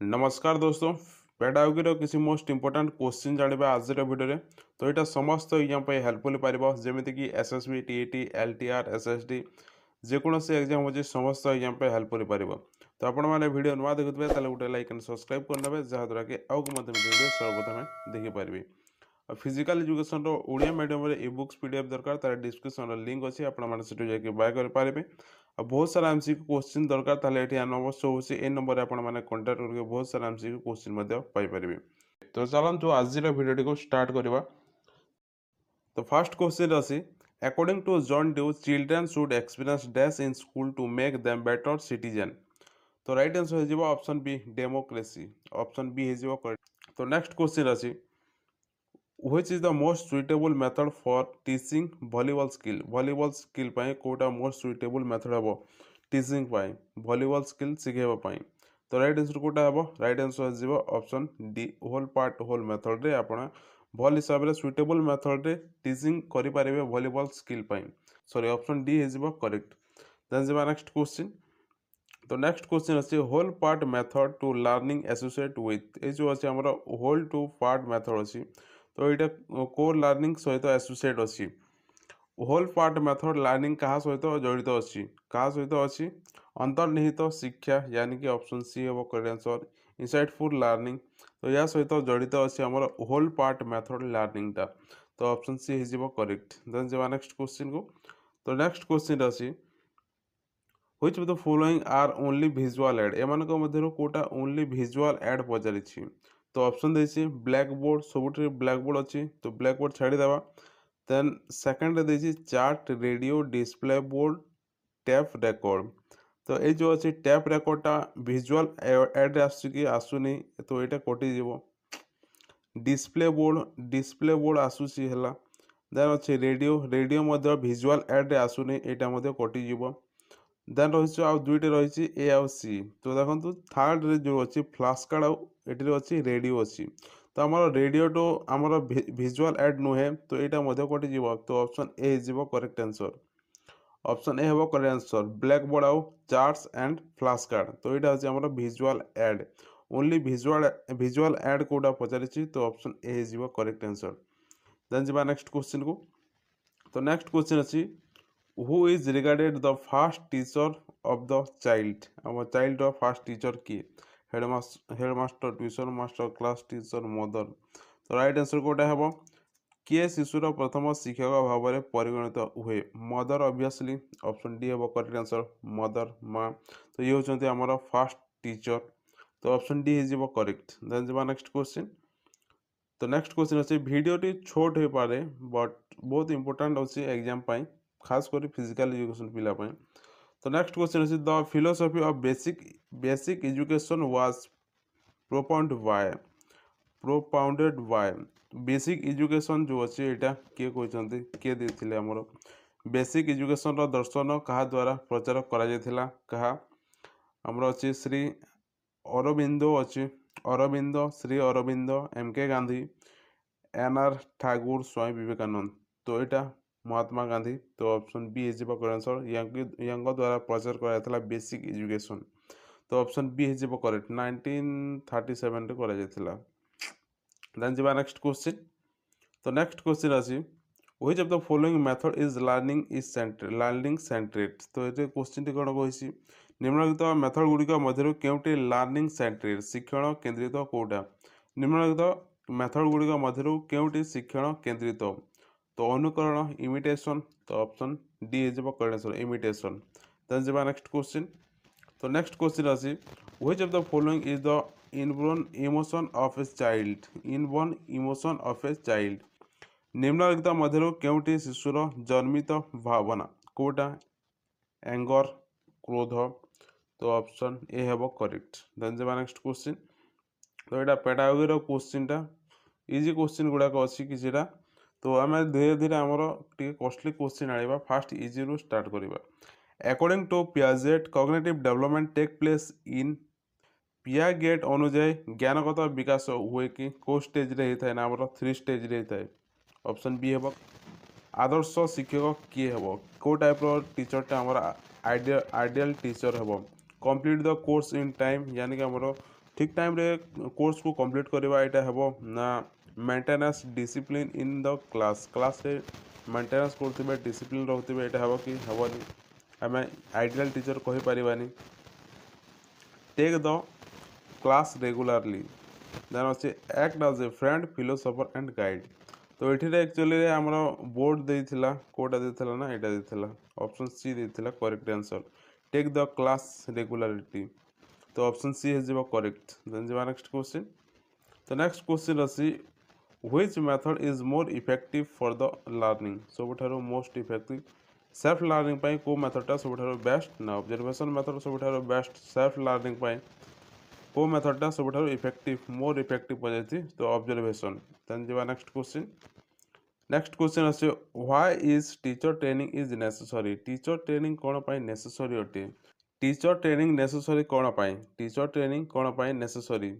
नमस्कार दोस्तों। पेडागोगी किसी मोस्ट इंपोर्टेंट क्वेश्चन जानिबा आज वीडियो रे। तो यहाँ समस्त एग्जाम हेल्पफुल पार जमीक एसएसबी टीईटी एलटीआर एसएसडी जेकोसी एग्जाम हो समस्त एग्जाम हेल्पफुल पार। तो आपने वीडियो नुआ देखुए गोटे लाइक एंड सब्सक्राइब करदे जहाँद्वारा कि आगे वीडियो सर्वप्रथम देखिपारे। फिजिकल एजुकेशन ओडिया मीडियम रे ई बुक्स पीडीएफ दरकार तार डिस्क्रिप्शन लिंक अच्छी आपको बाय करेंगे। बहुत सारा एमसीक्यू क्वेश्चन दरकार ताले एठी नंबर शो होसी ए नंबर रे आपण माने कांटेक्ट करके बहुत सारा एमसीक्यू क्वेश्चन पाई परिबे। तो चलନ୍ତୁ आजिर भिडियो को स्टार्ट करबा। तो फर्स्ट क्वेश्चन अछि according to John Dewey children should experience dash in school to make them better citizen. तो राइट आंसर हो जिवो option B democracy. Option B हो जिवो करेक्ट। तो नेक्स्ट क्वेश्चन अछि which is the most suitable method for teaching volleyball skill। volleyball skill पाए Kota most suitable method हबो teaching पाए volleyball skill सिखेबा पाए। तो राइट आंसर कोटा हबो राइट आंसर जिवो option D whole part whole method रे आपण भल हिसाब रे सुइटेबल मेथड रे टीचिंग करि पारिबे वॉलीबॉल स्किल पाए। Sorry option D is correct. Then जिबा नेक्स्ट क्वेश्चन। तो नेक्स्ट क्वेश्चन अछि whole part method to learning associate with. ए जो अछि हमर होल टू पार्ट मेथड अछि। तो यहाँ कोर लर्निंग सहित एसोसिएट अच्छी होल पार्ट मेथड लर्निंग क्या सहित जड़ित अच्छी क्या सहित अच्छी अंतर्निहित शिक्षा यानी कि ऑप्शन सी हम करेक्ट आंसर इनसाइटफुल लर्निंग। तो या सहित जड़ित अच्छी आम होल पार्ट मेथड लर्निंग टा। तो ऑप्शन सी हो करेक्ट। देन जब नेक्स्ट क्वेश्चन को। तो नेक्स्ट क्वेश्चन अच्छी which of the following are only visual aid. एमान कोटा ओनली विजुअल एड पचारि। तो ऑप्शन देछि ब्लैक बोर्ड सब ब्लैक बोर्ड अच्छी तो ब्लैक बोर्ड छाड़ीदेवा। देन सेकेंड देछि chart radio display board tape record. तो ये जो अच्छी टैप रेकर्डटा विजुअल एड आसुनी तो यहाँ कटिज। डिस्प्ले बोर्ड आसूसी है। देन अच्छे रेडियो रेडियो विजुअल एड आसुनी यहाँ कटिज। देन रही आउ दुईटे रही ए आउ सी। तो देखो थर्ड रे जो अच्छी फ्लैश कार्ड आउट अच्छी रेडियो अच्छी। तो आम रेडियो टू आम विजुअल एड नुहे तो यहाँ कटिज। तो ऑप्शन ए हो करेक्ट आंसर। ऑप्शन ए हम करेक्ट आंसर ब्लैक बोर्ड आउ चार्ट्स एंड फ्लैश कार्ड। तो यहाँ हूँ आम visual aid only visual aid कोटा पचारि। तो ऑप्शन ए हो करेक्ट आंसर। देन जी नेक्स्ट क्वेश्चन को। तो नेक्स्ट क्वेश्चन अच्छी who is regarded the first teacher of the child. आम चाइल्ड फास्ट टीचर किए headmaster tuition master class teacher mother. तो राइट आंसर कोटा हम किए शिशुर प्रथम शिक्षक भाव में परिगणित हुए मदर ऑब्वियसली। ऑप्शन डी हम करेक्ट आंसर मदर माँ। तो ये होती आमर फास्ट टीचर। तो ऑप्शन डी हो करेक्ट। देन जी नेक्स्ट क्वेश्चन। तो नेक्स्ट क्वेश्चन अच्छे भिडियोटी छोट हो पारे बट बहुत इंपोर्टेंट अच्छी एग्जाम पाई खास कर फिजिकल एजुकेशन पिलापाई। तो नेक्स्ट क्वेश्चन अच्छे the philosophy of basic education was propounded by. Basic education जो अच्छे यहाँ किए कहते किए देते आमर बेसिक एजुकेशन दर्शन क्या द्वारा प्रचार करा कहा आमर अच्छे श्री अरबिंदो अच्छी Arbind Shri Aurobindo M K Gandhi N R Tagore Swami Vivekananda. तो यहाँ महात्मा गांधी। तो ऑप्शन बी हो आंसर यंग द्वारा प्रचार कराया बेसिक एजुकेशन। तो ऑप्शन बी हो करेक्ट 1937 रे करा। देन जी नेक्स्ट क्वेश्चन। तो नेक्स्ट क्वेश्चन अच्छी which of the following method is learning centred. तो ये क्वेश्चन टी कौन कही निम्नलिखित मेथड गुड़िक मध्य केउटी लर्निंग सेंट्रेट शिक्षण केन्द्रित कोटा। निम्नलिखित मेथड गुड़िक मध्य केउटी शिक्षण केन्द्रित। तो अनुकरण इमिटेशन। तो ऑप्शन डी हो करेक्ट आंसर इमिटेशन। देन जी नेक्स्ट क्वेश्चन। तो नेक्स्ट क्वेश्चन अच्छी which of the following is the inborn emotion of a child. Inborn emotion of a child निम्नलिखित मध्य केउटी शिशुर जन्मित भावना कोटा एंगर क्रोध। तो ऑप्शन ए हम करेक्ट। देन जी नेक्स्ट क्वेश्चन। तो यहाँ पेडागोगी क्वेश्चन टा इजी क्वेश्चन गुड़ाक अच्छी किसीटा। तो आम धीरे धीरे आमर टे कॉस्टली क्वेश्चन आने फास्ट इजी रू स्टार्ट करवा। According to Piaget cognitive development take place in Piaget अनुजाई ज्ञानगत विकास हुए कि को स्टेज रे होता है ना आमर 3 स्टेज रे होता है। ऑप्शन बी हम आदर्श शिक्षक किए हम को टाइप टीचरटा आमर आइडियल टीचर हम complete the course in time यानी कि आमर ठीक टाइम रे कोर्स को कंप्लीट करवा एटा हेबो ना maintenance discipline in the class रे मेंटेनेंस करथिबे डिसिप्लिन रहथिबे एटा हेबो कि हेबोनी हमें आइडियल टीचर कहि परिबानी take the class regularly then अच्छे act as a friend philosopher and guide तो ये एक्चुअली आमर बोर्ड देइथिला कोटा देइथिला ना एटा देइथिला ऑप्शन सी देइथिला correct answer take the class regularity तो ऑप्शन सी हे जिवो करेक्ट देन जिवा नेक्स्ट क्वेश्चन तो नेक्स्ट क्वेश्चन अछि which method is more effective for the learning सबठारो मोस्ट इफेक्टिव सेल्फ लर्निंग पाई को मेथडटा सबठारो बेस्ट ना ऑब्जर्वेशन मेथड सबठारो बेस्ट सेल्फ लर्निंग पाई को मेथडटा सबठारो इफेक्टिव मोर इफेक्टिव पजाइथि तो ऑब्जर्वेशन देन जिवा नेक्स्ट क्वेश्चन अछि why is teacher training is necessary teacher training कोन पाई नेसेसरी अटे टीचर ट्रेनिंग नेसेसरी कोन पाई टीचर ट्रेनिंग कोन पाई necessary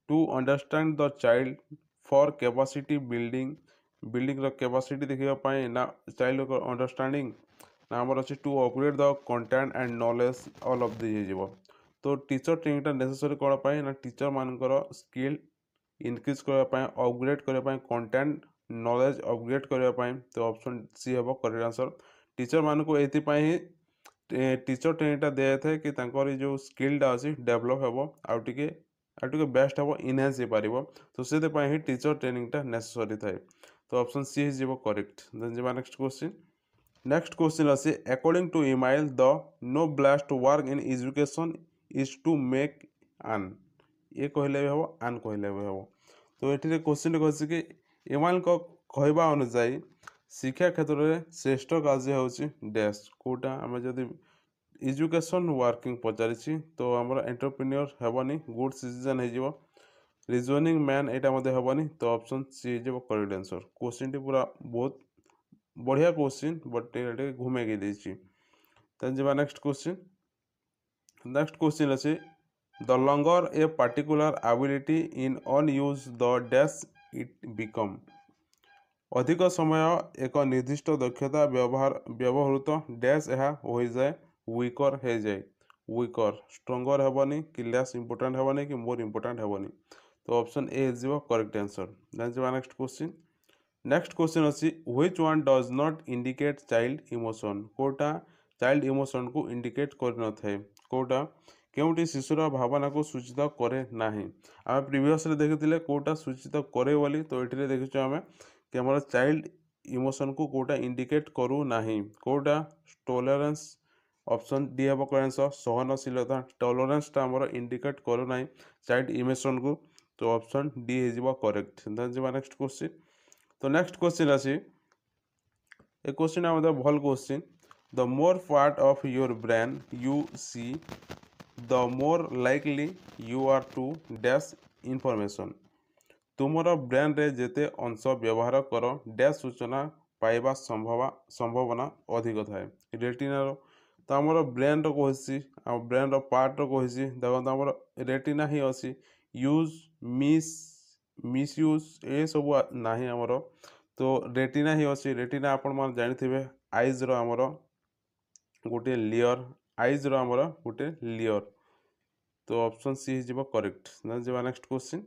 to understand the child for capacity building रो कैपेसिटी देखिबा पाई ना चाइल्ड को अंडरस्टैंडिंग ना हमर अछि to upgrade the content and knowledge all of the जेबो तो टीचर ट्रेनिंगटा नेसेसरी कोन पाई ना टीचर मानकर स्किल इनक्रीज करबा पाई अपग्रेड करबा पाई कंटेंट नॉलेज अपग्रेड करबा पाई तो ऑप्शन सी हेबो करेक्ट आंसर टीचर मान को एति पाई ही टीचर ट्रेनिंगटा दिया था कि तांकर जो स्किलटा अछि डेवलप हेबो आउटिके बेस्ट हेबो इनहांस हे पारिबो तो सेते पाई ही टीचर ट्रेनिंगटा नेसेसरी थाए तो ऑप्शन सी इज जेबो करेक्ट देन जेबा नेक्स्ट क्वेश्चन अछि according to Emile the noblest work in education is to make आन ये कहले हेबो आन कहले हेबो तो एठी क्वेश्चन कहछि कि ईमेल को कहबा अनुसार शिक्षा क्षेत्र में श्रेष्ठ कार्य होछि डैश कोटा आम जदि एजुकेशन वर्किंग पचारि तो आमर एंटरप्रेन्योर हेबनी गुड सिटीजन हो रिजनिंग मैन एटा मते हेबनी तो ऑप्शन सी हो करेक्ट आंसर क्वेश्चन टी पूरा बहुत बढ़िया क्वेश्चन बट ये घूमे के देछि तन जेबा नेक्स्ट क्वेश्चन अछि the longer a particular ability in unused the dash it become अधिक समय एक निर्दिष्ट दक्षता व्यवहृत डैश यह हो जाए वीकर हो जाए वीकर स्ट्रंगर हेबनी कि लेस इंपोर्टेंट हेबनी कि मोर इंपोर्टेंट हेबनी तो option A is correct answer then जेबा नेक्स्ट क्वेश्चन अछि which one does not indicate child emotion कोटा चाइल्ड इमोशन को इंडिकेट कर न थाए कोटा केउटी शिशुर भावना को सूचित करे नाही आम प्रीवियस देखिथिले कोटा सूचित करे बोली तो एठी देखिछु आमे कि हमारा चाइल्ड इमोशन को कोटा इंडिकेट करू नाही कोटा टॉलरेंस ऑप्शन डी हेबो करेंस सहनशीलता टॉलरेंसटा हमर इंडिकेट करू नाही चाइल्ड इमोशन को तो ऑप्शन डी हे जिवो करेक्ट देन जिवो नेक्स्ट क्वेश्चन तो नेक्स्ट क्वेश्चन अछि ए क्वेश्चन आमदा भल question the more part of your brain you see the more likely you are to dash information तुमर ब्रेन रे जेते अंश व्यवहार कर डैश सूचना पाइबा संभावना अधिक थाए रेटिनार तो आमर ब्रेन रही आम ब्रेन पार्ट रही देखो आमर रेटिना ही अच्छी यूज मिसयूज ये सब ना आमर तो रेटिना ही अच्छी रेटिना आपण मान जानी आईज आमर गोटे लेयर आईज आमर गोटे लेयर तो ऑप्शन सी हो correct next question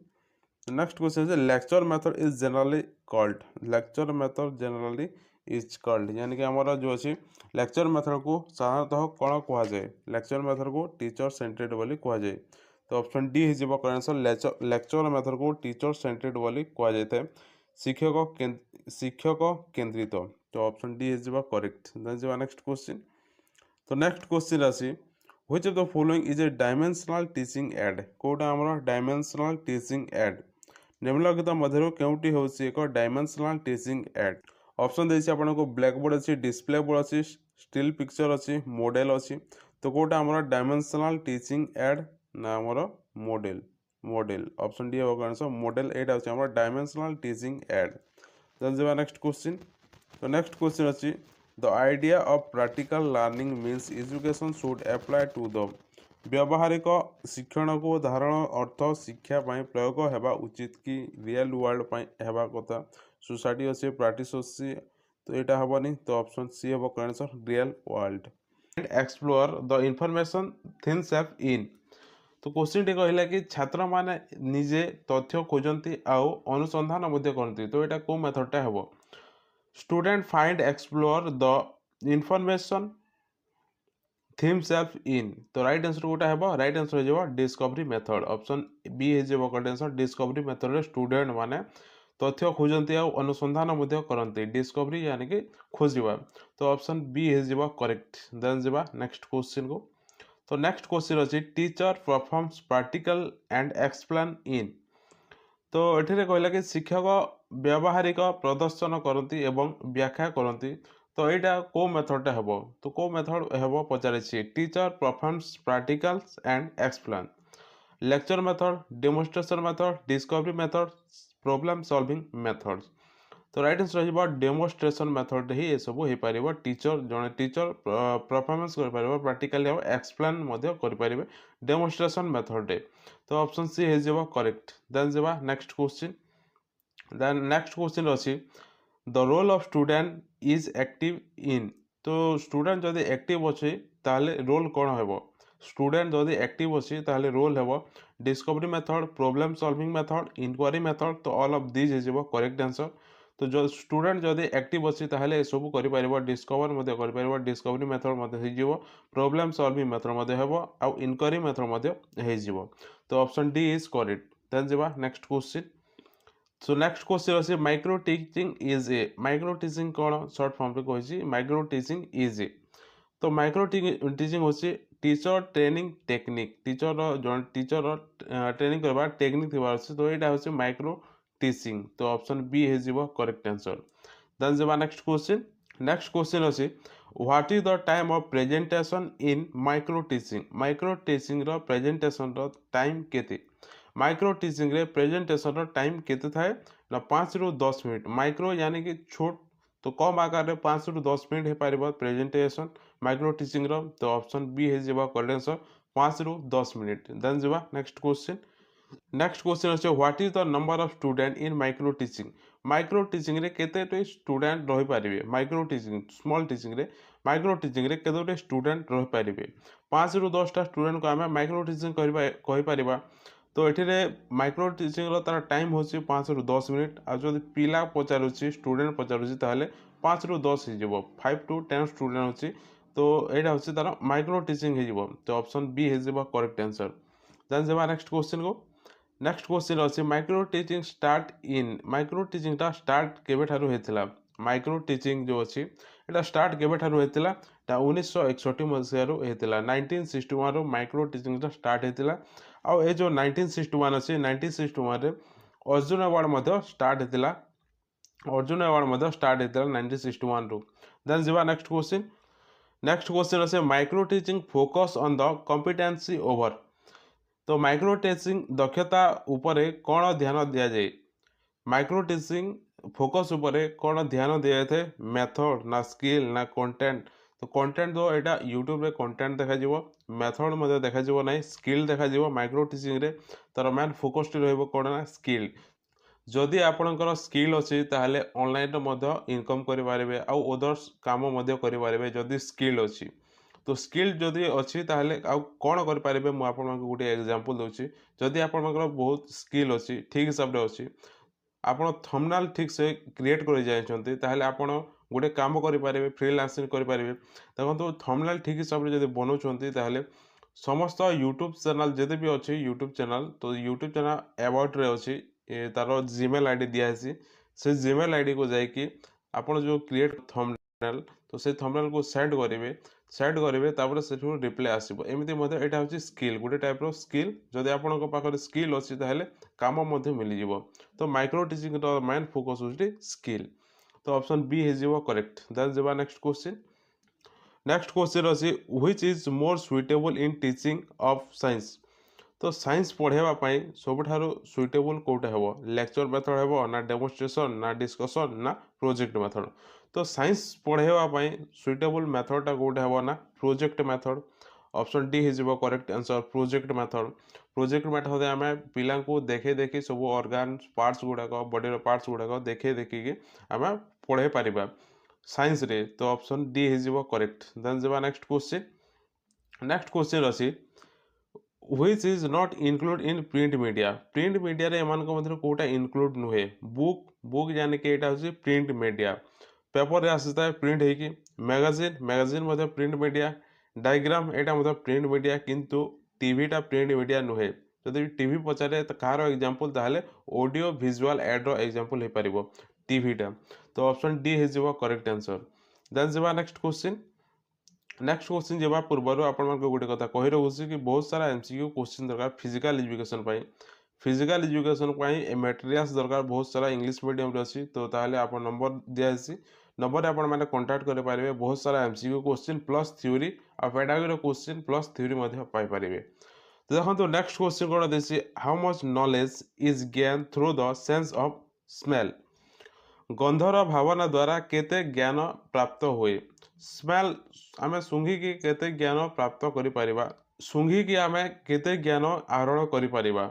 is lecture method is generally called यानी कि हमारा जो अच्छी लेक्चर मेथड को साधारणतः कौन कह जाए लेक्चर मेथड को टीचर सेंटर्ड बोली कह जाए तो ऑप्शन डी हो आंसर लेक्चर मेथड को टीचर सेंटर्ड बोली कह जाए शिक्षक केंद्रित तो ऑप्शन डी हो करेक्ट नेक्स्ट क्वेश्चन आसी which of the following is a dimensional teaching aid कोटा हमर डायमेंशनल टीचिंग एड निम्नलिखित मध्य केउटी होछि एक डायमेंशनल टीचिंग एड ऑप्शन देछि आपन को ब्लैक बोर्ड अछि डिस्प्ले बोर्ड अछि स्टिल पिक्चर अछि मॉडल अछि तो कोटा हमर डायमेंशनल टीचिंग एड ना हमर मॉडल ऑप्शन डी होगा आंसर मॉडल एड अछि हमर डायमेंशनल टीचिंग एड देन जेबा नेक्स्ट क्वेश्चन तो नेक्स्ट क्वेश्चन अछि the idea of practical learning means education should apply to the व्यावहारिक शिक्षण को धारण अर्थ शिक्षा प्रयोग हेबा उचित कि रियल वर्ल्ड हेबा कथा सोसाइटी अच्छे प्रैक्टिस अच्छी तो यहाँ हेबनी तो ऑप्शन सी हे answer real world explore the information थिन सेफ इन तो क्वेश्चन टी कहला कि छात्र माने निजे तथ्य खोजती आउ अनुसंधान मध्य करती। तो यहाँ को मेथडटा हेबो student find explore the information theme self in. तो राइट आंसर गोटा हेबो राइट आंसर हो डिस्कवरी मेथड ऑप्शन बी हो करेक्ट आंसर। डिस्कवरी मेथड रे स्टूडेंट माने तथ्य खोजती आ अनुसंधान मध्य करती डिस्कवरी यानी कि खोजा। तो ऑप्शन बी हो करेक्ट। देन जावा नेक्स्ट क्वेश्चन को। तो नेक्स्ट क्वेश्चन अच्छी teacher performs practical and explain in. तो ये कहला कि शिक्षक व्यावहारिक प्रदर्शन करती एवं व्याख्या करती। तो यहाँ को मेथडटा हेबो तो को मेथड हेबो पचारे teacher performs practicals and explain lecture method demonstration method discovery method problem solving method. तो राइट आंसर हो डेमोन्स्ट्रेशन मेथड ही ये सब हो पार टीचर जड़े टीचर परफॉर्मेंस कर प्रैक्टिकली एक्सप्लेन करें डेमोन्स्ट्रेशन मेथड रे। तो ऑप्शन सी हो करेक्ट। देन जावा next question. Then next question अच्छी the role of student is active in. तो स्टूडेंट जदि एक्टिव अच्छे ताले रोल कौन हेबो स्टूडेंट जदि एक्टिव अच्छी ताले रोल हेबो discovery method problem solving method inquiry method. तो ऑल ऑफ दिस हो करेक्ट आंसर। तो जो स्टूडेंट जदि एक्टिव अच्छी ताहले ए सब करि डिस्कवर मध्य करि डिस्कवरी मेथड मध्य हो प्रॉब्लम सॉल्विंग मेथड मध्य हेबो आउ इंक्वायरी मेथड मध्य हो। तो option D is correct. Then जावा next question. So next question अच्छे micro teaching is a. Micro teaching कौन शॉर्ट फॉर्म रे कही माइक्रो टीचिंग इज ए। तो माइक्रो टीचिंग होची teacher training technique teacher teacher training करवा टेक्निक थिबार अछि। तो एटा होची माइक्रो टीचिंग। तो ऑप्शन बी हो करेक्ट आंसर। देन जबा नेक्स्ट क्वेश्चन। नेक्स्ट क्वेश्चन अछि what is the time of presentation in micro teaching. Micro teaching row presentation row time केते माइक्रो टीचिंग रे प्रेजेंटेशन रो टाइम केते थाए ना 5 रु 10 मिनट। माइक्रो यानी कि छोट तो कम आकार रे 5 रु 10 मिनट हे पारिबो प्रेजेंटेशन माइक्रो टीचिंग रो। तो ऑप्शन बी हो करेक्ट आंसर 5 रु 10 मिनट। देन जबा नेक्स्ट क्वेश्चन। नेक्स्ट क्वेश्चन अच्छे what is the number of student in micro teaching. Micro teaching रे केते स्टूडेंट रही पारिबे माइक्रो टीचिंग स्मॉल टीचिंग रे माइक्रो टीचिंग रे केते स्टूडेंट रही पारिबे 5 रु 10 टा स्टूडेंट को आमे माइक्रो टीचिंग कहि पारिबा। तो ये माइक्रो टीचिंग तार टाइम हो 5 रु 10 मिनट आ जो पिला पचारुची स्टूडेंट पचारुची ताहले 5 रु 10 हो 5 टू 10 स्टूडेंट होची। तो यहाँ हूँ तार माइक्रो टीचिंग हो। तो ऑप्शन बी हो करेक्ट आंसर। देन जब नेक्स्ट क्वेश्चन को। नेक्स्ट क्वेश्चन अच्छे micro teaching start in. Micro teaching टा स्टार्ट केबे ठारू हेतिला माइक्रो टीचिंग जो अच्छी एटा स्टार्ट केबे ठारू हेतिला 1961 मसीह हेतिला 1961 रो माइक्रो टीचिंग टा स्टार्ट हेतिला। आउ ए जो 1961 अच्छे 1961 रे अर्जुन अवार्ड मध्य स्टार्ट हेतिला अर्जुन अवार्ड मध्य स्टार्ट हेतिला 1961 रो। देन जीवा नेक्स्ट क्वेश्चन। नेक्स्ट क्वेश्चन अच्छे micro teaching focus on the competency over. तो माइक्रो टीचिंग दक्षता उपरे कौन ध्यान दिया जाए माइक्रो टीचिंग फोकस उपरे कौन ध्यान दिया जाए मेथड ना स्किल ना कंटेंट। तो कंटेंट तो यहाँ यूट्यूब रे कंटेंट देखा मेथड मध्य देखा ना स्किल देखा माइक्रो टीचिंग रे तार मेन फोकस रहिबो कौन ना स्किल। जदि आपणकर स्किल अच्छी ताहले ऑनलाइन मध्य इनकम करि पारिबे आउ अदर्स काम मध्य करि पारिबे जदि स्किल अच्छी। तो स्किल जदि अच्छी ताहले आउ कौन करि पारिबे मु आपनको गोटे एग्जांपल दोछि। जदि आपणकर बहुत स्किल अच्छी ठीक हिसाब रे अच्छी आपण थंबनेल ठीक से क्रिएट कर जाइछन्ती ताहले आपण गोटे काम करि पारिबे फ्रीलांसिंग करि पारिबे। देखो थंबनेल ठीक हिसाब रे जदि बनौछन्ती ताहले समस्त यूट्यूब चैनल जदि भी अच्छी यूट्यूब चैनल तो यूट्यूब चैनल अबाउट रे अच्छी तार जीमेल आईडी दिखासी से जीमेल आईडी को जाकि आपण जो क्रिएट थंबनेल तो से थंबनेल को सेंड करेंगे तापर से रिप्लाई आसो एमती यहाँ हूँ स्किल गोटे टाइप रो स्किल जदि आपण पाखे स्किल अच्छी ताहले काम मिल जाव। तो माइक्रो टीचिंग मेन फोकस होती स्किल। तो ऑप्शन बी हो करेक्ट। देन जब नेक्स्ट क्वेश्चन। नेक्स्ट क्वेश्चन अच्छी which is more suitable in teaching of science. तो साइंस पढ़ाई सबुठारु सुइटेबल कोटा हेबो लेक्चर मेथड हेबो ना डेमोन्स्ट्रेशन ना डिस्कशन ना प्रोजेक्ट मेथड। तो साइंस पढ़ाई सुइटेबल मेथडटा कोटा हेबो ना प्रोजेक्ट मेथड। ऑप्शन डी हो correct answer project method. Project method आम पिला देखे देखी सब ऑर्गन पार्ट्स गुड़ाक बॉडी पार्ट्स गुड़ाक देखे देखिकी आम पढ़ाई पारिबा साइंस रे। तो ऑप्शन डी हो करेक्ट। देन जब नेक्स्ट क्वेश्चन। नेक्स्ट क्वेश्चन अच्छी which is not include in print media print media रे एमान को मध्य कोटा इनक्लूड नुहे बुक बुक यानी कि एटा होची प्रिंट मीडिया पेपर रे आसीता है प्रिंट है कि मैगजीन मैगजीन मध्य प्रिंट मीडिया डायग्राम एटा मध्य प्रिंट मीडिया किंतु टीवी टा प्रिंट मीडिया नुहे जदि टीवी पचारे तो कार एग्जांपल ताहले ऑडियो विजुअल एड रो एग्जांपल हे परिबो टीवी टा तो ऑप्शन डी हे जिवो करेक्ट आंसर देन जिवा नेक्स्ट क्वेश्चन नेक्स्ट क्वेश्चन जवा पूर्व आपण गोटे कथा कही रोचे कि बहुत सारा एमसीक्यू क्वेश्चन दरकार physical education physical education materials दरकार बहुत सारा इंग्लिश मीडियम अच्छी तो ताहले आप नंबर दिखाई नंबर आपण मैंने कंटाक्ट करेंगे बहुत सारा एमसीक्यू क्वेश्चन प्लस थ्योरी आ pedagogy question plus theory paper तो देखो नेक्स्ट क्वेश्चन कौन देसी how much knowledge is gain through the sense of smell गंधर भावना द्वारा केते ज्ञान प्राप्त हुए स्मेल आमे सुंघिकी केते ज्ञान प्राप्त करि परिबा सुंघिकी आमे केते ज्ञान आहरण करि परिबा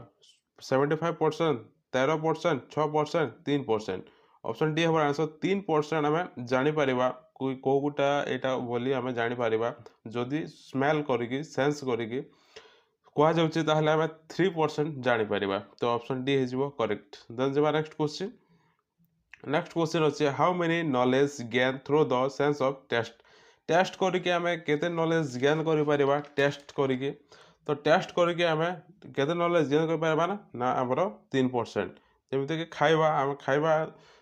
75% 13% 6% 3% ऑप्शन डी हमर आंसर 3% आमे जानि परिबा कोगुटा एटा बोली आमे जानि परिबा जदि स्मेल करिकी सेंस करिकी कहा जाउछि ताहले आमे 3% जानि परिबा तो ऑप्शन डी हेजिबो करेक्ट देन जेबा नेक्स्ट क्वेश्चन अच्छे how many knowledge gain through the sense of taste taste करके आमे केते नॉलेज गेन करि परिबा टेस्ट करके तो टेस्ट करके आमे केते नॉलेज गेन करि परिबा ना हमरो 3% जेमिति कि खाइबा आमे खाइबा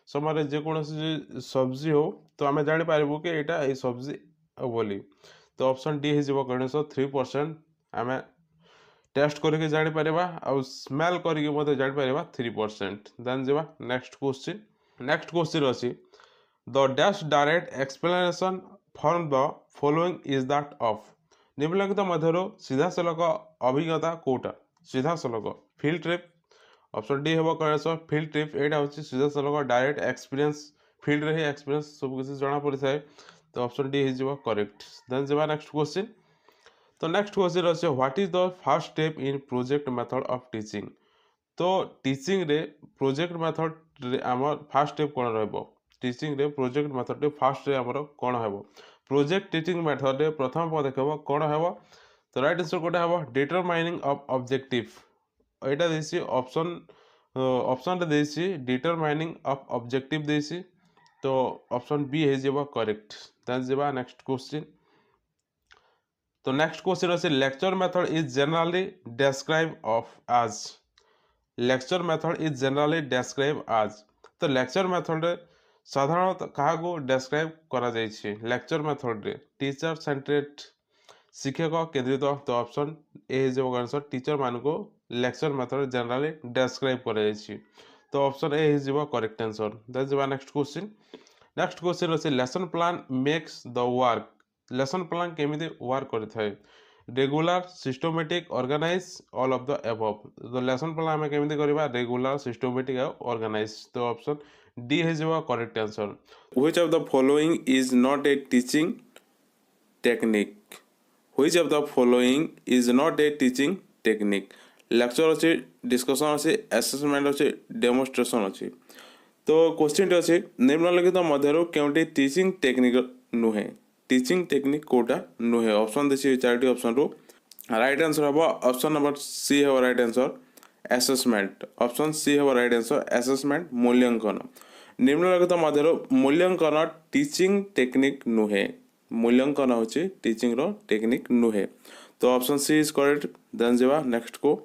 समय जे कोनोसी सब्जी हो तो आमे जानि पारिबो कि एटा ए सब्जी बोली तो ऑप्शन डी हे जिवो गणेश 3% आमे टेस्ट करके जानि परिबा आ स्मेल करके मते जानि परिबा 3% देन जेबा नेक्स्ट क्वेश्चन अच्छी the dash direct explanation for the following is that of निम्नलिखित मध्य सीधा सलख अभिज्ञता कोटा सीधा सलख फील्ड ट्रिप ऑप्शन डी हम कह फील्ड ट्रिप यहाँ हूँ सीधा सलख डायरेक्ट एक्सपीरियंस फील्ड रे ही एक्सपीरियंस सब किसी जना पड़ी थाए तो ऑप्शन डी हो करेक्ट देन जब नेक्स्ट क्वेश्चन तो नेक्स्ट क्वेश्चन अच्छे what is the first step in project method of teaching तो टीचिंग रे प्रोजेक्ट मेथड आमर फास्ट स्टेप कौन रहिबो टीचिंग रे प्रोजेक्ट मेथड रे फास्ट रे आमर कौन हेबो प्रोजेक्ट टीचिंग मेथड रे प्रथम पद देखबो कौन हेबो तो राइट आंसर कोटा हेबो डिटरमाइनिंग ऑफ ऑब्जेक्टिव एटा देसी ऑप्शन ऑप्शन रे देसी डिटरमाइनिंग ऑफ ऑब्जेक्टिव देसी तो ऑप्शन बी हे जेबो करेक्ट देन जेबा नेक्स्ट क्वेश्चन तो नेक्स्ट क्वेश्चन আছে lecture method is generally describe of as lecture method is generally describe आज तो लेक्चर मेथड रे साधारणतः क्या डिस्क्राइब करा जाइछि लेक्चर मेथड रे टीचर सेंट्रेड शिक्षक केंद्रित तो ऑप्शन ए जो आंसर टीचर मान को लेक्चर मेथड जनरली डिस्क्राइब करा जाइछि तो option A is correct answer that is next question अछि lesson plan makes the work lesson plan केमिति वर्क करिथाय regular systematic organise all of the above तो लेसन प्लान हमें केमिति करबा रेगुलर सिस्टमेटिक ऑर्गेनाइज तो ऑप्शन डी है जो correct answer which of the following is not a teaching technique which of the following is not a teaching technique lecture अच्छे discussion अच्छे assessment अच्छे डेमोन्स्ट्रेशन अच्छे तो क्वेश्चन अच्छे निम्नलिखित मध्य केउटी टीचिंग टेक्निक नुहे टीचिंग टेक्निक कोटा नुहे ऑप्शन देसी चारोटी ऑप्शन रो राइट आंसर हम ऑप्शन नंबर सी है right answer assessment option C है राइट आंसर असेसमेंट मूल्यांकन निम्नलिखित मध्य मूल्यांकन टीचिंग टेक्निक नुहे मूल्यांकन होची टीचिंग रो टेक्निक नुहे तो option C is correct then जेबा नेक्स्ट को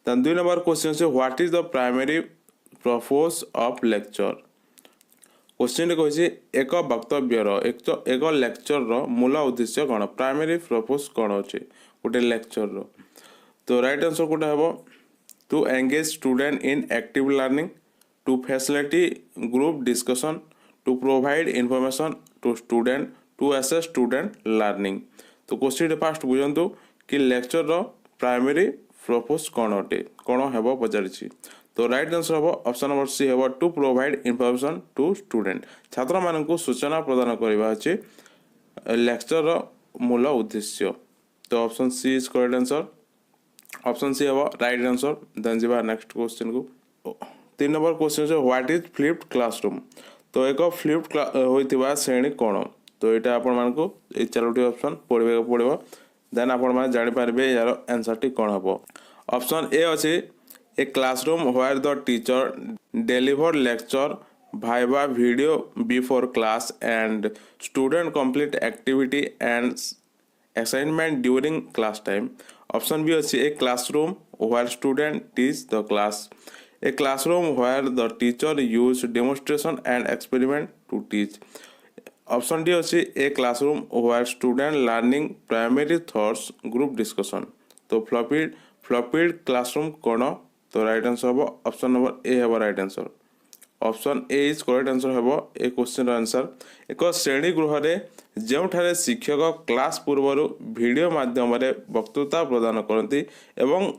देन 2 नंबर क्वेश्चन से what is the primary purpose of lecture question कही एक वक्तव्यर एक लेक्चर मूल उद्देश्य कौन प्राइमरी पर्पस कौन अच्छे गोटे लेक्चर तो राइट आंसर कोटा हे to engage student in active learning to facility group discussion to provide information to student to assess student learning तो क्वेश्चन फास्ट बुझंतु कि लेक्चर प्राइमरी पर्पस कौन अटे कौन हेबो पचारिछि तो राइट आंसर हम ऑप्शन नंबर सी है to provide information to student छात्र मान सूचना प्रदान करवा अच्छे लेक्चर मूल उद्देश्य तो option C is correct answer option C है राइट आंसर देन जी नेक्स्ट क्वेश्चन को 3 नंबर क्वेश्चन है व्हाट इज फ्लिप्ड क्लासरूम तो एक फ्लिप्ड होइतिबा श्रेणी कौन तो यहाँ आपण मान को 4टी ऑप्शन पढ़ा पड़ो देन आपण जानी पारबे यार आंसर टी कोन हबो। ऑप्शन ए अछि a classroom where the teacher deliver lecture viva video before class and student complete activity and assignment during class time. Option B is a classroom where student teach the class. A classroom where the teacher use demonstration and experiment to teach. Option D is a classroom where student learning primary thoughts group discussion. तो floppy classroom कौन तो right answer हम option number A है right answer. Option A is correct answer हम ए question answer एक श्रेणी गृह जो शिक्षक क्लास पूर्व वीडियो माध्यम वक्तृता प्रदान करती एवं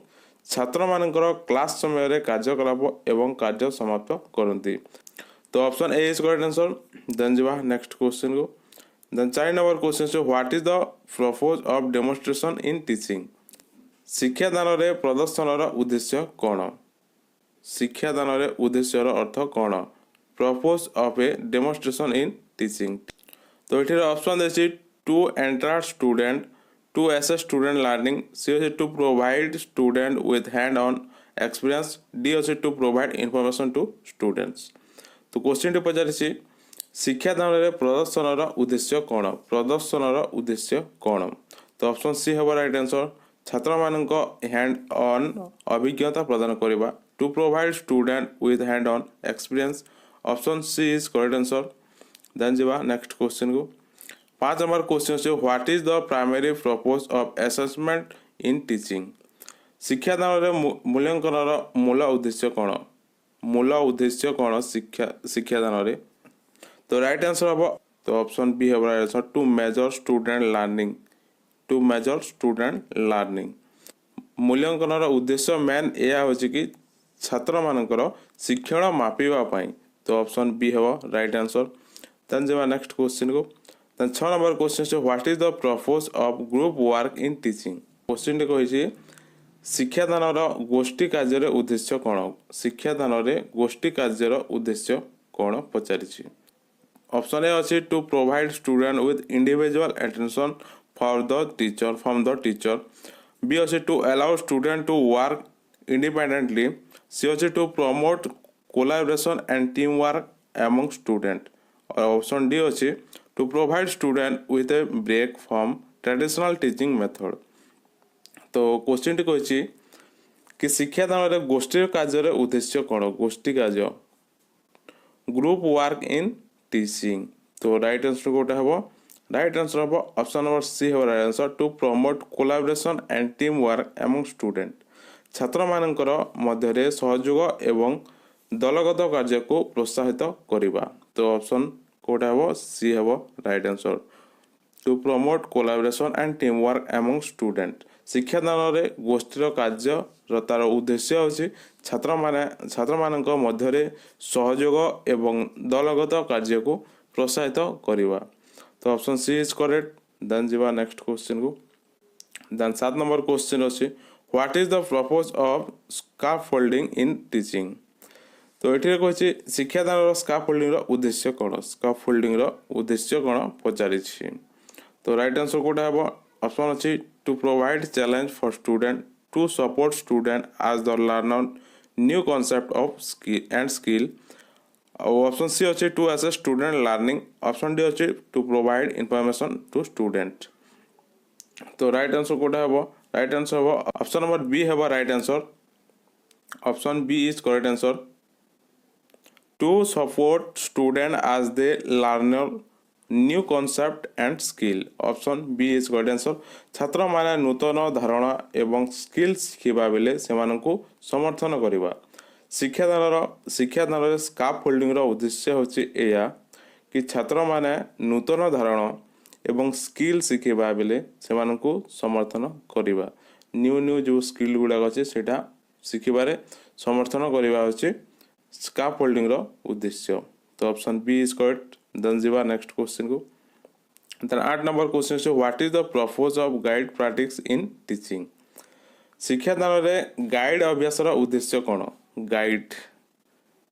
छात्र मानकर क्लास समय कार्यकलाप एवं कार्य समाप्त करती। तो option A is correct answer. Then जा नेक्स्ट क्वेश्चन को। Then 4 number question what is the purpose of demonstration in teaching. शिक्षादान रे प्रदर्शन उद्देश्य कौन। शिक्षादान रे उद्देश्यर अर्थ कौन। Purpose of a demonstration in teaching. तो ये ऑप्शन देछि to enter student to assess student learning C अछि to provide student with hand on experience D अछि to provide information to students. तो क्वेश्चन टी पचारिछि शिक्षादान रे प्रदर्शन उद्देश्य कौन। प्रदर्शन उद्देश्य कौन। तो ऑप्शन सी हम राइट आंसर छात्र मानक हैंड ऑन अभिज्ञता प्रदान करबा to provide student with hand on experience. Option C is correct answer. Then जा नेक्स्ट क्वेश्चन को। 5 नंबर क्वेश्चन से what is the primary purpose of assessment in teaching. शिक्षादान रे मूल्यांकन मूल उद्देश्य कौन। मूल उद्देश्य कौन शिक्षादान रे। तो राइट आंसर हम तो ऑप्शन बी है right answer to measure student learning. To measure student learning मूल्यांकन उद्देश्य मेन या होची कि छात्र मानकर शिक्षण मापिबा पाई। तो ऑप्शन बी है राइट आंसर। देन जा नेक्स्ट क्वेश्चन को। देन 6 नंबर क्वेश्चन से what is the purpose of group work in teaching. Question टी कहिछि शिक्षादान गोष्ठी कार्य उद्देश्य कौन। शिक्षादान गोष्ठी कार्य उद्देश्य कौन पचारिछि। ऑप्शन ए अछि to provide student with individual attention for the teacher from the teacher. B अछि to allow student to work independently. C अछि to promote collaboration and team work among student. और ऑप्शन डी अछि to provide student with a break from traditional teaching method. तो question टी कहिछि कि शिक्षादान रे गोष्ठी कार्य उद्देश्य कौन। गोष्ठी कार्य ग्रुप वर्क इन टीचिंग। तो राइट आंसर कोटा हबो राइट आंसर हम ऑप्शन नंबर सी है right answer to promote collaboration and team work among student. छात्र मानकर मध्य सहयोग एवं दलगत कार्य को प्रोत्साहित करवा। तो ऑप्शन कोटा हम सी है right answer to promote collaboration and team work among student. शिक्षादान रे गोष्ठी कार्य तार उद्देश्य होछि छात्र मानक मध्य सहयोग एवं दलगत कार्य को प्रोत्साहित करवा। तो option C is correct. Then जा नेक्स्ट क्वेश्चन को। देन 7 नंबर क्वेश्चन अछि what is the purpose of scaffolding in teaching. तो ये कहि शिक्षादान स्काफोल्डिंग उद्देश्य कौन। स्काफोल्डिंग उद्देश्य कौन पचारिछि। तो राइट आंसर कोटा हम ऑप्शन अछि to provide challenge for student to support student as the learn new concept of skill. Option C अच्छे to assess student learning. Option D अच्छे to provide information to student. तो right answer कोटा हम right answer हम option number B है right answer. Option B is correct answer to support student as they learn new concept and skill. Option B is correct answer छात्र माने नूतन धारणा एवं skill शिखिबा बेले सेमानन को समर्थन करबा। शिक्षादान स्काफोल्डिंग उद्देश्य होछि एया कि छात्र माने नूतन धारणा एवं स्किल शिखिबा बेले सेमानन को समर्थन करबा। न्यू जो स्किल गुडा अछि सेटा शिखिबारे समर्थन करबा होछि स्काफोल्डिंग उद्देश्य। तो option B is correct. Then जीवा नेक्स्ट क्वेश्चन को। देन 8 नंबर क्वेश्चन से what is the purpose of guide practice in teaching. शिक्षादान रे गाइड अभ्यास उद्देश्य कौन। गाइड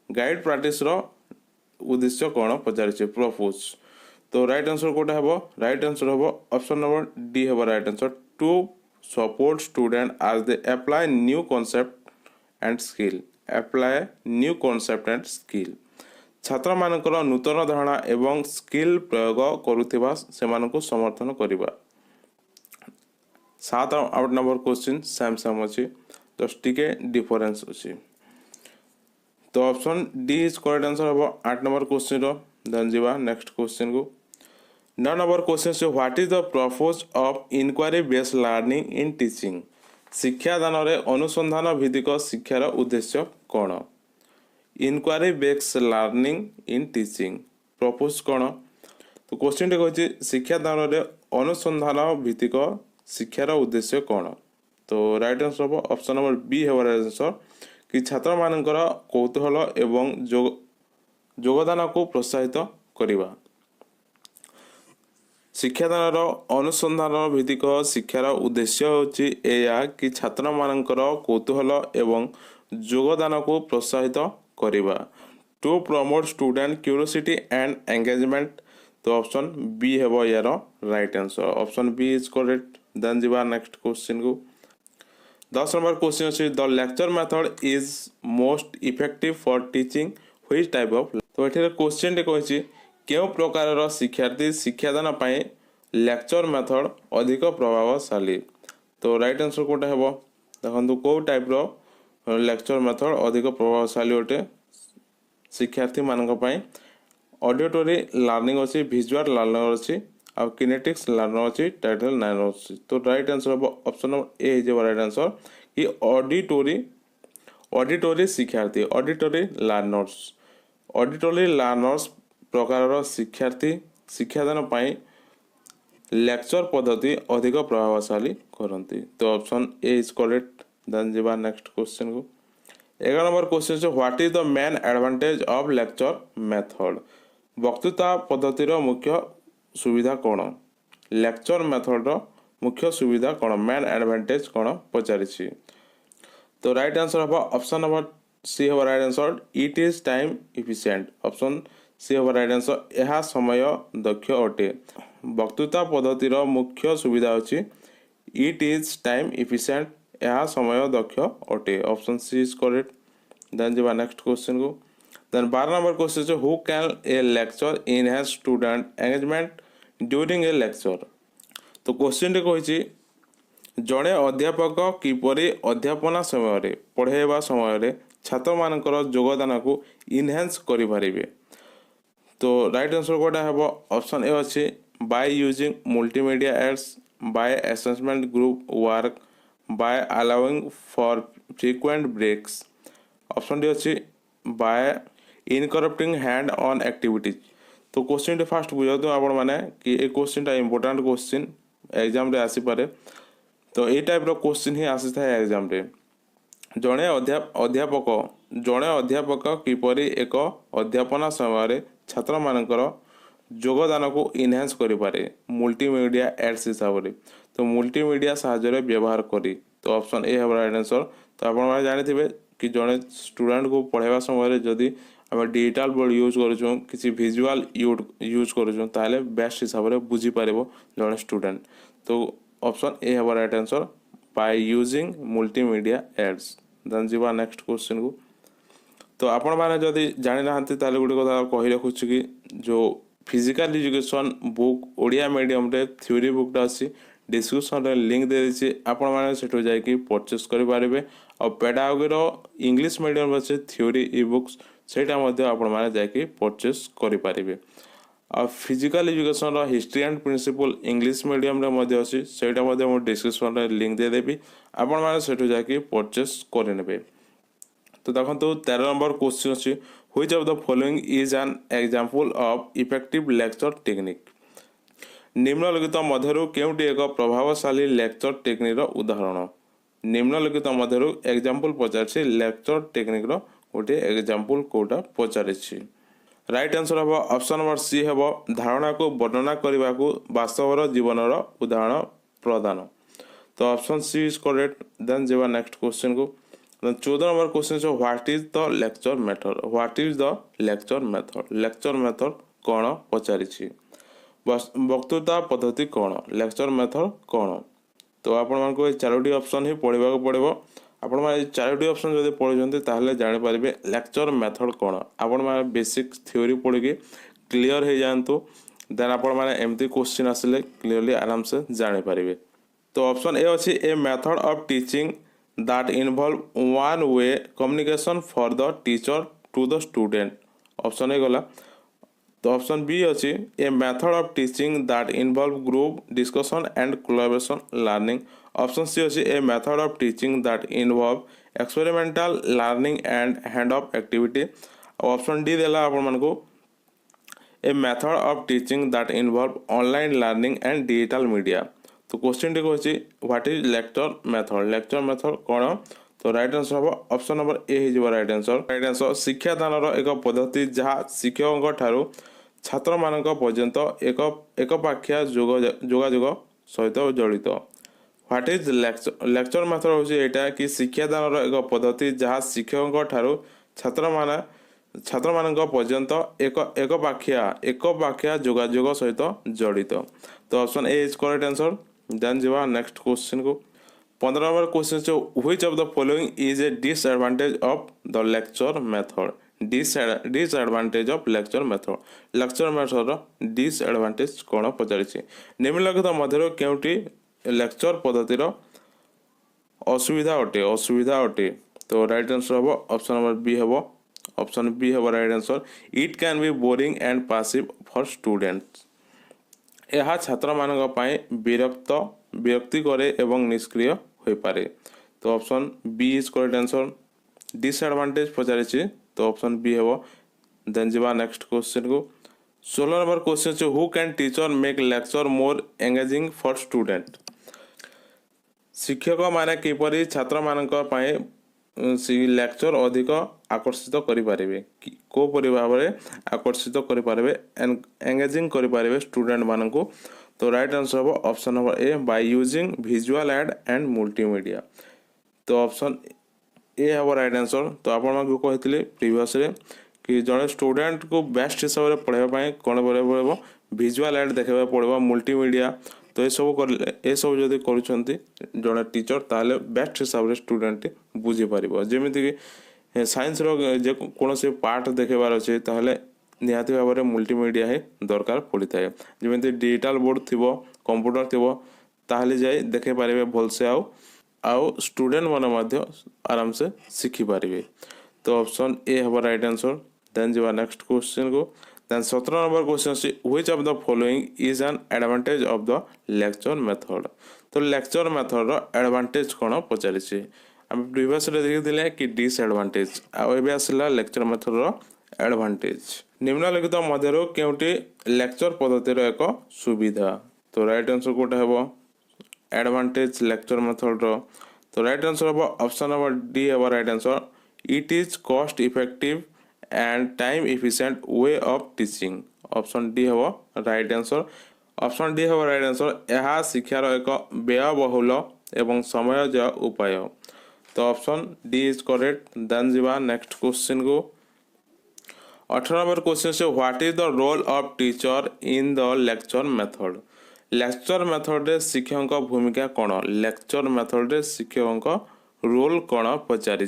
प्रैक्टिस उद्देश्य कौन पचारे पर्पज। तो राइट आंसर कोटा हम राइट आंसर हम ऑप्शन नंबर डी है right answer to support student as they apply new concept and skill. Apply new concept and skill. छात्र मानकर नूतन धारणा एवं स्किल प्रयोग करुथिबा सेमानकु समर्थन करिबा। 7 out number question same same अछि, जस्ट टिके डिफरेंस अछि। तो option D is correct answer हम 8 नंबर क्वेश्चन रो। देन जीवा नेक्स्ट क्वेश्चन को। 9 नंबर क्वेश्चन से what is the purpose of inquiry based learning in teaching. शिक्षादान रे अनुसंधान भित्तिक शिक्षार उद्देश्य कौन। Inquiry based learning in teaching purpose कौन। तो क्वेश्चन टे कहछि शिक्षादान रे अनुसंधान भित्तिक शिक्षार उद्देश्य कौन। तो राइट आंसर हम ऑप्शन नंबर बी हेबार आंसर कि छात्र मानकर कौतूहल एवं योगदान को प्रोत्साहित करिबा। शिक्षादान अनुसंधान भित्तिक शिक्षार उद्देश्य होछि एया कि छात्र मानकर कौतूहल एवं योगदान को प्रोत्साहित करिबा। To promote student curiosity and engagement. तो ऑप्शन बी हेबो यार right answer. Option B is correct. Then जीवा नेक्स्ट क्वेश्चन को। 10 नंबर क्वेश्चन अछि the lecture method is most effective for teaching which type of. तो एठे क्वेश्चन टे कहछि केउ प्रकार शिक्षार्थी शिक्षादान पाए लेक्चर मेथड अधिक प्रभावशाली। तो राइट आंसर कोटा हेबो देखंतु को टाइप रो लेक्चर मेथड अधिक प्रभावशाली होटे शिक्षार्थी मानक पाए। ऑडिटरी लर्निंग अछि, विजुअल लर्निंग अछि आ किनेटिक्स लर्निंग अछि, टाइटल 9 अछि। तो राइट आंसर हेबो option number A is right answer कि ऑडिटरी शिक्षार्थी ऑडिटरी लर्नर्स प्रकार शिक्षार्थी शिक्षादान पाई लेक्चर पद्धति अधिक प्रभावशाली करती। तो option A is correct. Then जीवा नेक्स्ट क्वेश्चन को। 11 नंबर क्वेश्चन से what is the main advantage of lecture method. वक्तृता पद्धतिर मुख्य सुविधा कौन। लेक्चर मेथड मुख्य सुविधा कौन, मेन एडवांटेज कौन पचारिछि। तो राइट आंसर हम ऑप्शन नंबर सी हम right answer it is time efficient. Option C हम राइट आंसर यह समय दक्ष अटे। वक्तृता पद्धतिर मुख्य सुविधा अछि इट इज टाइम इफिशिएंट, यह समय दक्ष अटे। Option C is correct. Then जीवा नेक्स्ट क्वेश्चन को। देन 12 नंबर क्वेश्चन से how can a lecture enhance student engagement during a lecture. तो क्वेश्चन टे कहिछि जड़े अध्यापक किपरि अध्यापना समय पढ़ाइबा समय छात्र मानकर योगदान को इनहेंस करि पारिबे। तो राइट आंसर कोटा हेबो ऑप्शन ए अछि by using multimedia aids, by assessment group work, by allowing for frequent breaks. Option D अछि by incorporating hand on activities. तो क्वेश्चन टे फास्ट बुझातो आपण माने कि ए क्वेश्चन टा इंपोर्टेंट क्वेश्चन एग्जाम रे आसी पारे। तो ए टाइप रो क्वेश्चन ही आसी थाए एग्जाम रे। जड़े अध्यापक किपरि एक अध्यापना समय छात्र मानकर योगदान को इनहेंस करि पारे मल्टीमीडिया एड्स हिसाब रे। तो मल्टीमीडिया साहाय्य व्यवहार करी। तो ऑप्शन ए है राइट आंसर। तो आपण माने जानिथिबे कि जड़े स्टूडेंट को पढ़ाइबा समय जदि आम डिजिटल बोर्ड यूज करूँ किसी विजुअल यूज करूँ ताले बेस्ट हिसाब से बुझी पारिबो जड़े स्टूडेंट। तो ऑप्शन ए है right answer by using multimedia aids. Then जीवा नेक्स्ट क्वेश्चन को। तो आपण माने जदि जानि नाहंती ताले गुडी कथा कहि रखुछि कि जो physical education book Odia medium रे थ्योरी बुक अछि डिस्क्रिप्शन रे लिंक दे दिछि, आपण माने सेठो जाय कि परचेस करि पारिबे। और पेडागोगी रो इंग्लिश मीडियम अछि थ्योरी ई बुक्स सेटा मध्ये आपण माने जाय कि परचेस करि पारिबे। और फिजिकल एजुकेशन रो history and principle English medium रे मध्ये अछि सेटा मध्ये मो डिस्क्रिप्शन रे लिंक दे देबी, आपण माने सेठो जाय कि परचेस करि नेबे। तो देखंतु 13 नंबर क्वेश्चन अछि which of the following is an example of effective lecture technique. निम्नलिखित मध्यरु केउटी एक प्रभावशाली लेक्चर टेक्निक रो उदाहरण। निम्नलिखित मध्यरु एग्जांपल पचारछि लेक्चर टेक्निक रो गोटे एग्जांपल कोटा पचारछि। राइट आंसर हम ऑप्शन नंबर सी हेबो धारणा को वर्णना करबा को वास्तव जीवन रो उदाहरण प्रदान। तो option C is correct. Then जेवा नेक्स्ट क्वेश्चन को। 14 नंबर क्वेश्चन से what is the lecture method. What is the lecture method. Lecture method कौन पचारिछि। वक्तृता पद्धति कौन। लेक्चर मेथड कौन। तो आपको ये चारोटी ऑप्शन ही पढ़ा पड़ो। आपण मैंने चारोटी ऑप्शन जब पढ़ुंट ताहले जापारे लेक्चर मेथड कौन। आपण मैंने बेसिक थ्योरी पढ़ी क्लीयर हो जातु देन आपण मैंने एमती क्वेश्चन आसिले क्लीयरली आराम से जापारे। तो ऑप्शन ए अच्छी a method of teaching that involve one way communication for the teacher to the student. Option A गला। तो ऑप्शन बी अच्छी a method of teaching that involve group discussion and collaboration learning. Option C अच्छी a method of teaching that involve experimental learning and hand of activity. Option D देला आपण मानको a method of teaching that involve online learning and digital media. तो question T कहूँ what is lecture method. Lecture method कौन। तो right answer हम option number A हो right answer. Right answer शिक्षादान एक पद्धति जहाँ शिक्षकों ठारू छात्र मान पर्यंत एक पाखिया जोगाजोग सहित जड़ित। व्हाट इज लेक्चर मेथड हूँ यहाँ कि शिक्षादान एक पद्धति जहाँ शिक्षकों ठारू छात्र मान पर्यंत एक पाखिया जोगाजोग सहित जड़ित। तो option A is correct answer. Then जा नेक्स्ट क्वेश्चन को 15 number question which of the following is a disadvantage of the lecture method. Disadvantage of lecture method. Lecture method disadvantage कौन पचारि निम्नलिखित मध्य केउटी लेक्चर पद्धतिर असुविधा अटे। तो राइट आंसर हम ऑप्शन नंबर बी हम। ऑप्शन बी हम right answer. It can be boring and passive for students. यह छात्र मानक पई विरक्ति करे एवं निष्क्रिय हो पारे। तो option B is correct answer. Disadvantage पचारि तो ऑप्शन बी हम। देन जा नेक्स्ट क्वेश्चन को 16 number question how can teacher make lecture more engaging for student. शिक्षक माने किपरि छात्र मानक पई लेक्चर अधिक आकर्षित करें कोपरी भाव में आकर्षित करें एंगेजिंग करें स्टूडेंट मान को। तो राइट आंसर हम option number A by using visual add and multimedia. तो ऑप्शन ए हम राइट आंसर। तो आपको कहते प्रीवियस कि जड़े स्टूडेंट को बेस्ट हिसाब से पढ़ाई कौन पड़ो विजुअल एड देखा पड़ो मल्टीमीडिया। तो ये सब जब कर जड़े टीचर ताले बेस्ट हिसाब से स्टूडेंट बुझीपर जमीक साइंस कौन से पार्ट देखेबार अच्छे ताहले निहाती भाव में मल्टीमीडिया ही दरकार पड़ी था। जमी डिजिटल बोर्ड थी कंप्यूटर थी ताहले जाए देखे पारे भलसे आउ स्टूडेंट मैंने आराम से शिखिपारे। तो ऑप्शन ए हम राइट आंसर। देन जा नेक्स्ट क्वेश्चन को। Then 17 number question which of the following is an advantage of the lecture method. तो लेक्चर मेथड एडवांटेज कौन पचारि आम प्रीवियस देखी कि डिसएडवांटेज आबे आसला लेक्चर मेथड एडवांटेज। निम्नलिखित मध्य केउटी लेक्चर पद्धतिर एक सुविधा। तो राइट आंसर कोटा हम एडवांटेज लेक्चर मेथड। तो राइट आंसर हम ऑप्शन नंबर डी हम right answer. It is cost effective and time efficient way of teaching. Option D हम राइट आंसर। ऑप्शन डी हम राइट आंसर। यह शिक्षार एक व्ययबहुल एवं समयज उपाय। तो option D is correct. Then जा नेक्स्ट क्वेश्चन को 18 नंबर क्वेश्चन से what is the role of teacher in the lecture method. Lecture method रे शिक्षक भूमिका कौन। लेक्चर मेथड रे शिक्षक रोल कौन पचारि।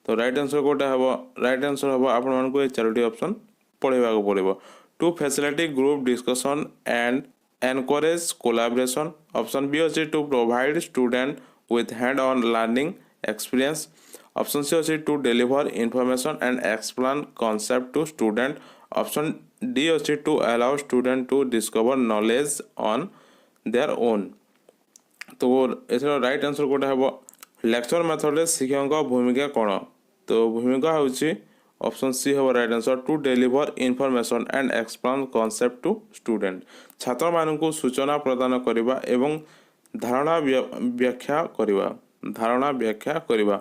तो राइट आंसर कोटा हम राइट आंसर हम आपको चारोटी ऑप्शन पढ़ा पड़ो। To facility group discussion and encourage collaboration. Option B अच्छे to provide student with hand on learning experience. Option C अच्छे to deliver information and explain concept to student. Option D अच्छे to allow student to discover knowledge on their own. तो either right answer कोटा हम lecture method शिक्षक भूमिका कौन। तो भूमिका हूँ ऑप्शन सी हम right answer. To deliver information and explain concept to student. छात्र मानू सूचना प्रदान करने एवं धारणा व्याख्या करवा।